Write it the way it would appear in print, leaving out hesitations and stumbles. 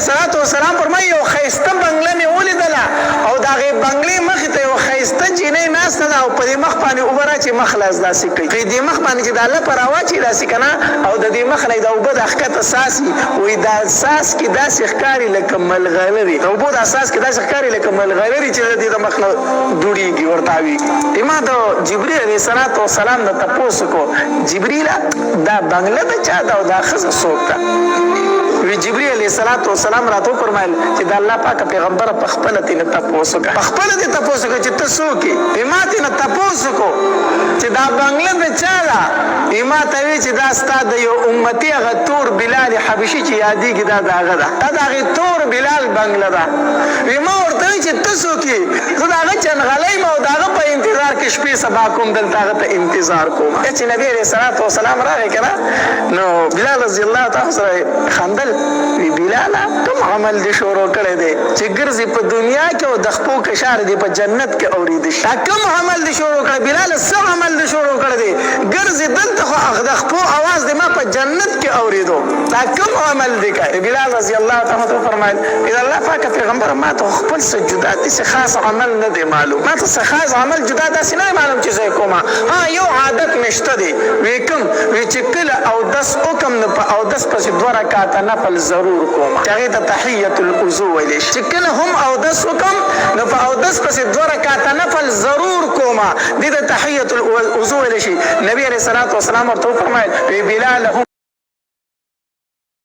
الصلوۃ والسلام فرمایي یو ښایسته بنګله مې ولیدله او د هغې بنګلې مخې ته یو ښایسته جینۍ ناسته ده او په دې مخ باندې اوبه راچې مخ لاس داسې کوي په دې مخ باندې چې د الله پر راواچي داسې که نه او د دې مخ نه د اوبه د ښکته څاڅي وایي دا څاڅکي داسې ښکاري لکه ملغلرې د اوبو دا څاڅکي داسې ښکاري لکه ملغلرې چې د دې د مخ نه دوړېږي ورته وي ما د جبريل علیه الصلوۃ والسلام نه تپوس وکړو جبریله دا بنګله د چا ده او دا ښځه څوک ده وی جبريل علیه الصلوۃ والسلام راته وفرمایل چې د الله پاک پیغمبر په خپله ترې تپوس وکړه په خپله دې تپوس وکړه چې ته څوک یې ما ترې تپوس وکړو چې دا بنګله د چا ده ما ته وی چې دا ستا د یو امتي هغه تور بلال حبشي چې یادېږي دا د هغه ده دا د هغې تور بلال بنګله ده وی ما ورته وی چې ته څوک یې زه د هغه چنغلی یم او د هغه په انتظار کې شپې سبا کوم دلته هغه ته انتظار کوم چې نبي علیه الصلوۃ والسلام راغی که نه نو بلال رضی الله تعالی سره خندل وی بلاله کوم عمل دې شروع کړی دی چې ګرځې په دنیا کې او د خپو کشار دې په جنت کې اورېده شي دا کوم عمل دې شروع کړی بلاله څه عمل دې شروع کړی دی ګرځې دلته خو د خپو اواز دې ما په جنت کې اورېدو دا کوم عمل دې کوي بلال رضی الله تعالی عنه فرمایل اذا الله پاک پیغمبر ما ته خپل څه جدا داسې خاص عمل نه دی معلوم ما ته څه خاص عمل جدا داسې نه معلوم چې زه کومه یو عادت مې شته دی وی کوم وی چې کله اودس وکړم نو په اودس پسې 2 رکعاته نفل ضرور کوم چې هغې ته تحیة الوضو ویلی شي چې کله هم اودس وکړم نو په اودس پسې 2 رکعاته نفل ضرور کوم دې ته تحیة الوضو ویلی شي نبي علیه الصلوۃ والسلام ورته وفرمایل وی بلال